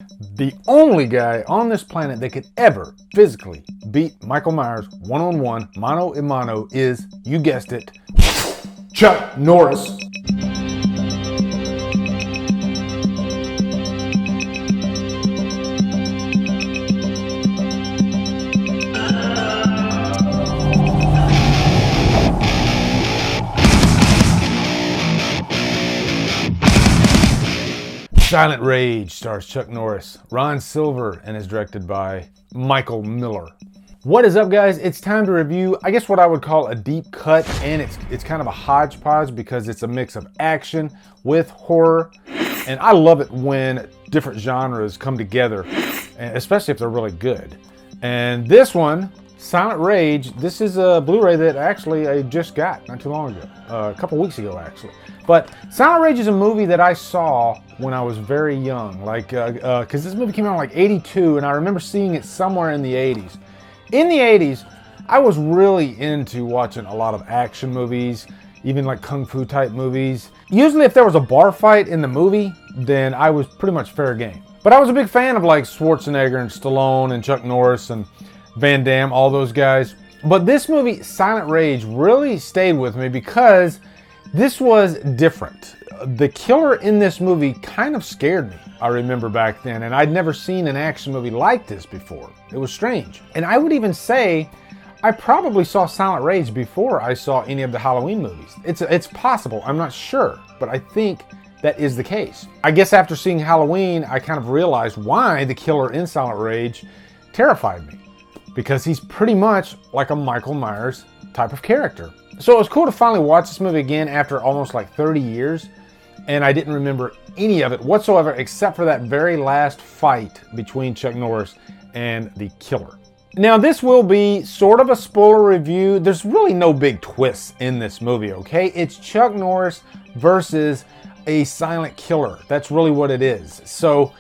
The only guy on this planet that could ever physically beat Michael Myers one-on-one, mano a mano is, you guessed it, Chuck Norris. Silent Rage stars Chuck Norris, Ron Silver, and is directed by Michael Miller. What is up, guys? It's time to review, I guess, what I would call a deep cut, and it's kind of a hodgepodge because it's a mix of action with horror, and I love it when different genres come together, especially if they're really good. And this one, Silent Rage, this is a Blu-ray that actually I just got not too long ago, a couple weeks ago actually. But Silent Rage is a movie that I saw when I was very young, because this movie came out in like '82, and I remember seeing it somewhere in the '80s. In the '80s, I was really into watching a lot of action movies, even like kung fu type movies. Usually if there was a bar fight in the movie, then I was pretty much fair game. But I was a big fan of like Schwarzenegger and Stallone and Chuck Norris and Van Damme, all those guys. But this movie, Silent Rage, really stayed with me because this was different. The killer in this movie kind of scared me, I remember back then, and I'd never seen an action movie like this before. It was strange. And I would even say I probably saw Silent Rage before I saw any of the Halloween movies. It's possible, I'm not sure, but I think that is the case. I guess after seeing Halloween, I kind of realized why the killer in Silent Rage terrified me. Because he's pretty much like a Michael Myers type of character. So it was cool to finally watch this movie again after almost like 30 years. And I didn't remember any of it whatsoever except for that very last fight between Chuck Norris and the killer. Now this will be sort of a spoiler review. There's really no big twists in this movie, okay? It's Chuck Norris versus a silent killer. That's really what it is. So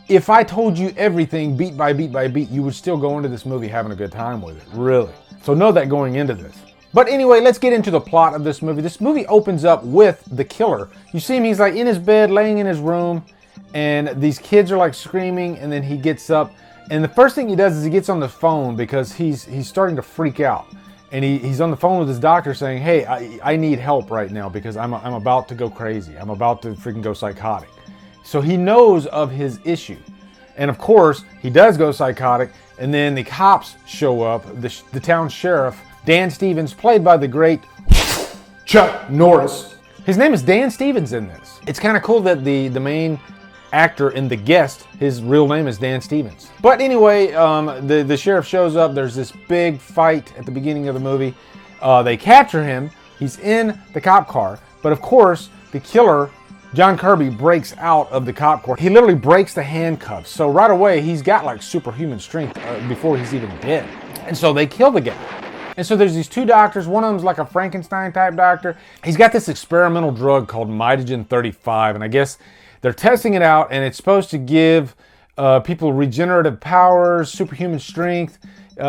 if I told you everything beat by beat by beat, you would still go into this movie having a good time with it, really. So know that going into this. But anyway, let's get into the plot of this movie. This movie opens up with the killer. You see him, he's like in his bed, laying in his room, and these kids are like screaming, and then he gets up, and the first thing he does is he gets on the phone because he's starting to freak out. And he's on the phone with his doctor saying, hey, I need help right now because I'm about to go crazy. I'm about to freaking go psychotic. So he knows of his issue. And of course, he does go psychotic, and then the cops show up, the town sheriff, Dan Stevens, played by the great Chuck Norris. His name is Dan Stevens in this. It's kind of cool that the main actor in The Guest, his real name is Dan Stevens. But anyway, the sheriff shows up, there's this big fight at the beginning of the movie. They capture him, he's in the cop car, but of course, the killer, John Kirby, breaks out of the cop car. He literally breaks the handcuffs. So right away, he's got like superhuman strength before he's even dead. And so they kill the guy. And so there's these two doctors. One of them's like a Frankenstein type doctor. He's got this experimental drug called Mitogen 35. And I guess they're testing it out, and it's supposed to give people regenerative powers, superhuman strength,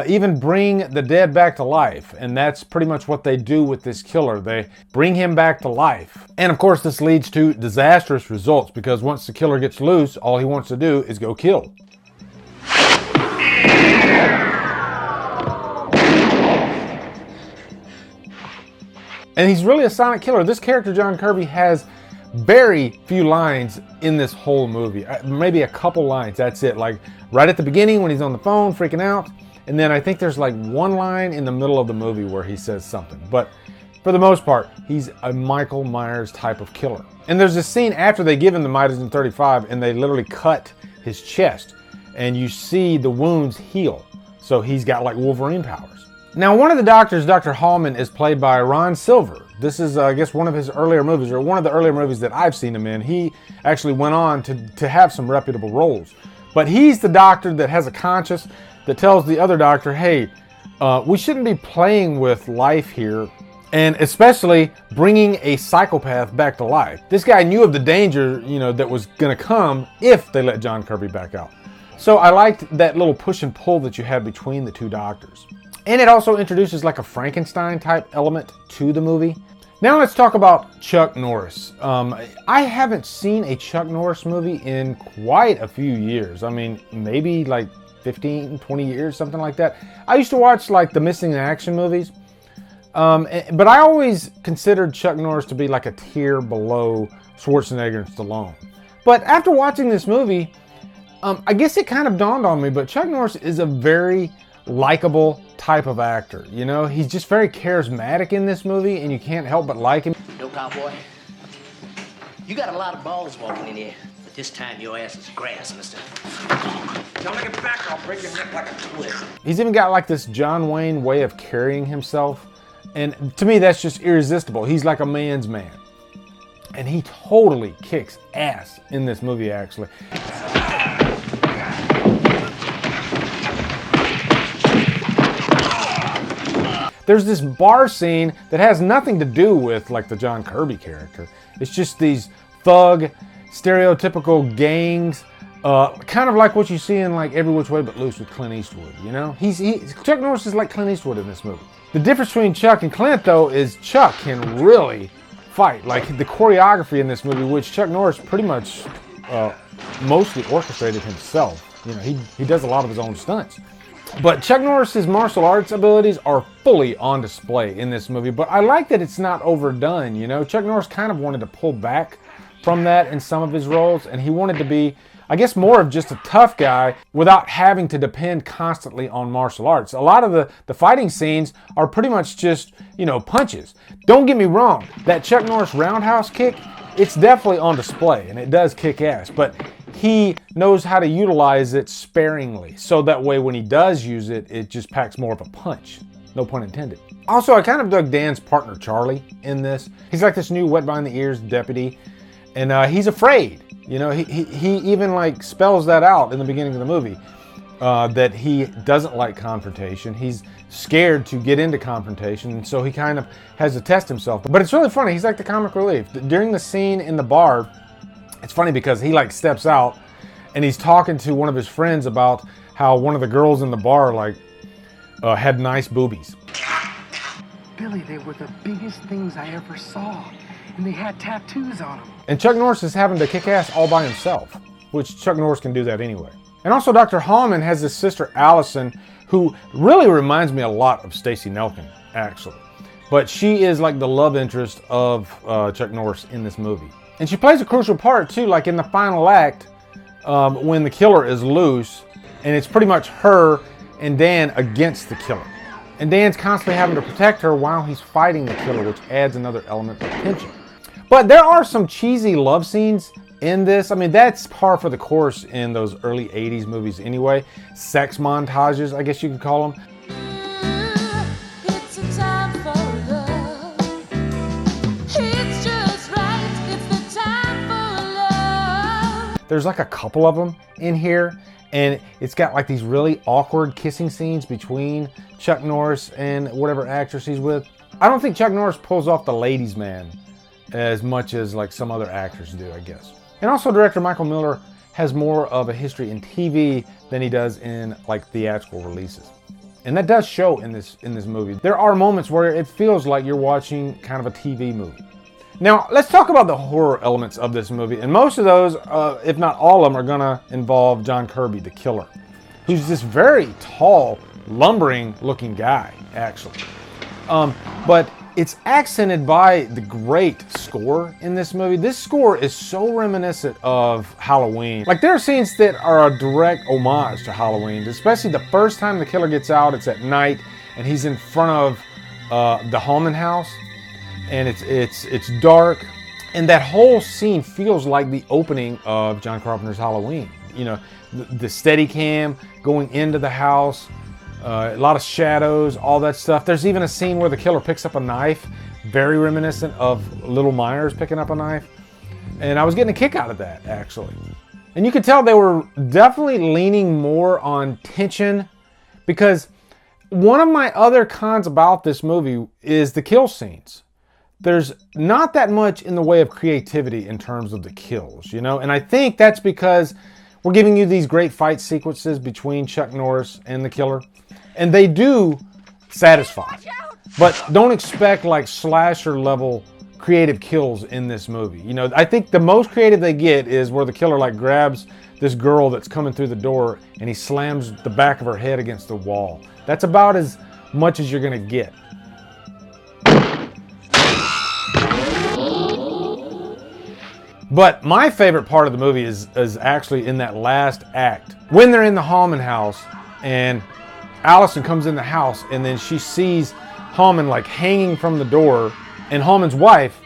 even bring the dead back to life. And that's pretty much what they do with this killer. They bring him back to life. And of course, this leads to disastrous results because once the killer gets loose, all he wants to do is go kill. And he's really a silent killer. This character, John Kirby, has very few lines in this whole movie. Maybe a couple lines, that's it. Like right at the beginning when he's on the phone freaking out. And then I think there's like one line in the middle of the movie where he says something. But for the most part, he's a Michael Myers type of killer. And there's this scene after they give him the Mitogen 35 and they literally cut his chest. And you see the wounds heal. So he's got like Wolverine powers. Now, one of the doctors, Dr. Hallman, is played by Ron Silver. This is, I guess, one of his earlier movies, or one of the earlier movies that I've seen him in. He actually went on to have some reputable roles. But he's the doctor that has a conscience that tells the other doctor, hey, we shouldn't be playing with life here, and especially bringing a psychopath back to life. This guy knew of the danger, that was going to come if they let John Kirby back out. So I liked that little push and pull that you had between the two doctors. And it also introduces like a Frankenstein type element to the movie. Now let's talk about Chuck Norris. I haven't seen a Chuck Norris movie in quite a few years. I mean, maybe like 15, 20 years, something like that. I used to watch like the Missing in Action movies. But I always considered Chuck Norris to be like a tier below Schwarzenegger and Stallone. But after watching this movie, I guess it kind of dawned on me, but Chuck Norris is a very likable type of actor. You know, he's just very charismatic in this movie, and you can't help but like him. No, cowboy. You got a lot of balls walking in here, but this time your ass is grass, mister. Don't get back, I'll break your neck like a twist. He's even got like this John Wayne way of carrying himself, and to me that's just irresistible. He's like a man's man, and he totally kicks ass in this movie, actually. There's this bar scene that has nothing to do with like the John Kirby character. It's just these thug, stereotypical gangs, kind of like what you see in like Every Which Way But Loose with Clint Eastwood. You know, Chuck Norris is like Clint Eastwood in this movie. The difference between Chuck and Clint, though, is Chuck can really fight. Like the choreography in this movie, which Chuck Norris pretty much mostly orchestrated himself. You know, he does a lot of his own stunts. But Chuck Norris's martial arts abilities are fully on display in this movie, but I like that it's not overdone, you know. Chuck Norris kind of wanted to pull back from that in some of his roles, and he wanted to be, I guess, more of just a tough guy without having to depend constantly on martial arts. A lot of the fighting scenes are pretty much just, you know, punches. Don't get me wrong, that Chuck Norris roundhouse kick, it's definitely on display, and it does kick ass, but he knows how to utilize it sparingly, so that way when he does use it, it just packs more of a punch. No pun intended. Also, I kind of dug Dan's partner, Charlie, in this. He's like this new wet behind the ears deputy, and he's afraid. You know, he even like spells that out in the beginning of the movie, that he doesn't like confrontation. He's scared to get into confrontation, and so he kind of has to test himself. But it's really funny. He's like the comic relief. During the scene in the bar, it's funny because he like steps out and he's talking to one of his friends about how one of the girls in the bar like had nice boobies. Billy, they were the biggest things I ever saw, and they had tattoos on them. And Chuck Norris is having to kick ass all by himself, which Chuck Norris can do that anyway. And also Dr. Hallman has his sister Allison, who really reminds me a lot of Stacey Nelkin, actually. But she is like the love interest of Chuck Norris in this movie. And she plays a crucial part too, like in the final act, when the killer is loose, and it's pretty much her and Dan against the killer. And Dan's constantly having to protect her while he's fighting the killer, which adds another element of tension. But there are some cheesy love scenes in this. I mean, that's par for the course in those early 80s movies anyway. Sex montages, I guess you could call them. There's like a couple of them in here, and it's got like these really awkward kissing scenes between Chuck Norris and whatever actress he's with. I don't think Chuck Norris pulls off the ladies' man as much as like some other actors do, I guess. And also director Michael Miller has more of a history in TV than he does in like theatrical releases. And that does show in this movie. There are moments where it feels like you're watching kind of a TV movie. Now, let's talk about the horror elements of this movie. And most of those, if not all of them, are gonna involve John Kirby, the killer, who's this very tall, lumbering looking guy, actually. But it's accented by the great score in this movie. This score is so reminiscent of Halloween. Like, there are scenes that are a direct homage to Halloween, especially the first time the killer gets out. It's at night, and he's in front of the Hallmans House. And it's dark, and that whole scene feels like the opening of John Carpenter's Halloween. You know, the steady cam going into the house, a lot of shadows, all that stuff. There's even a scene where the killer picks up a knife, very reminiscent of Little Myers picking up a knife. And I was getting a kick out of that, actually. And you could tell they were definitely leaning more on tension, because one of my other cons about this movie is the kill scenes. There's not that much in the way of creativity in terms of the kills, you know? And I think that's because we're giving you these great fight sequences between Chuck Norris and the killer, and they do satisfy. But don't expect like slasher level creative kills in this movie. You know, I think the most creative they get is where the killer like grabs this girl that's coming through the door and he slams the back of her head against the wall. That's about as much as you're gonna get. But my favorite part of the movie is actually in that last act. When they're in the Hallmans house and Allison comes in the house and then she sees Hallman like hanging from the door and Hallman's wife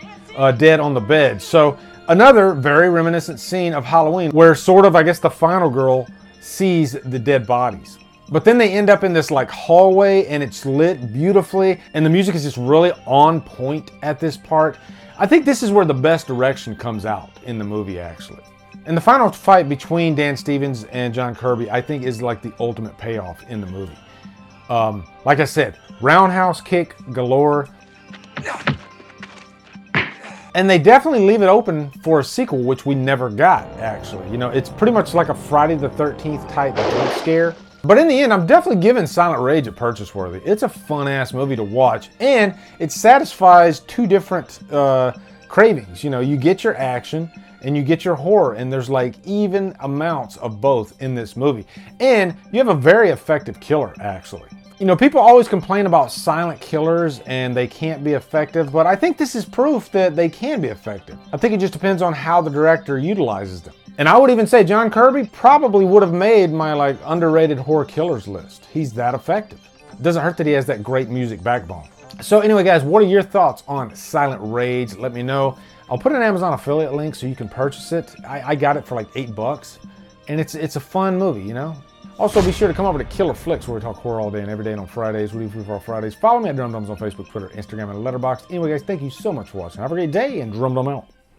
dead on the bed. So another very reminiscent scene of Halloween where sort of, I guess, the final girl sees the dead bodies. But then they end up in this like hallway and it's lit beautifully and the music is just really on point at this part. I think this is where the best direction comes out in the movie actually. And the final fight between Dan Stevens and John Kirby, I think, is like the ultimate payoff in the movie. Like I said, roundhouse kick galore. And they definitely leave it open for a sequel, which we never got, actually. You know, it's pretty much like a Friday the 13th type jump scare. But in the end, I'm definitely giving Silent Rage a purchase worthy. It's a fun-ass movie to watch, and it satisfies two different cravings. You know, you get your action, and you get your horror, and there's like even amounts of both in this movie. And you have a very effective killer, actually. You know, people always complain about silent killers and they can't be effective, but I think this is proof that they can be effective. I think it just depends on how the director utilizes them. And I would even say John Kirby probably would have made my like underrated horror killers list. He's that effective. It doesn't hurt that he has that great music backbone. So anyway, guys, what are your thoughts on Silent Rage? Let me know. I'll put an Amazon affiliate link so you can purchase it. I got it for like $8, and it's a fun movie, you know? Also, be sure to come over to Killer Flicks, where we talk horror all day and every day, and on Fridays, we do free for all Fridays. Follow me at Drumdums on Facebook, Twitter, Instagram, and Letterboxd. Anyway, guys, thank you so much for watching. Have a great day, and Drumdum out.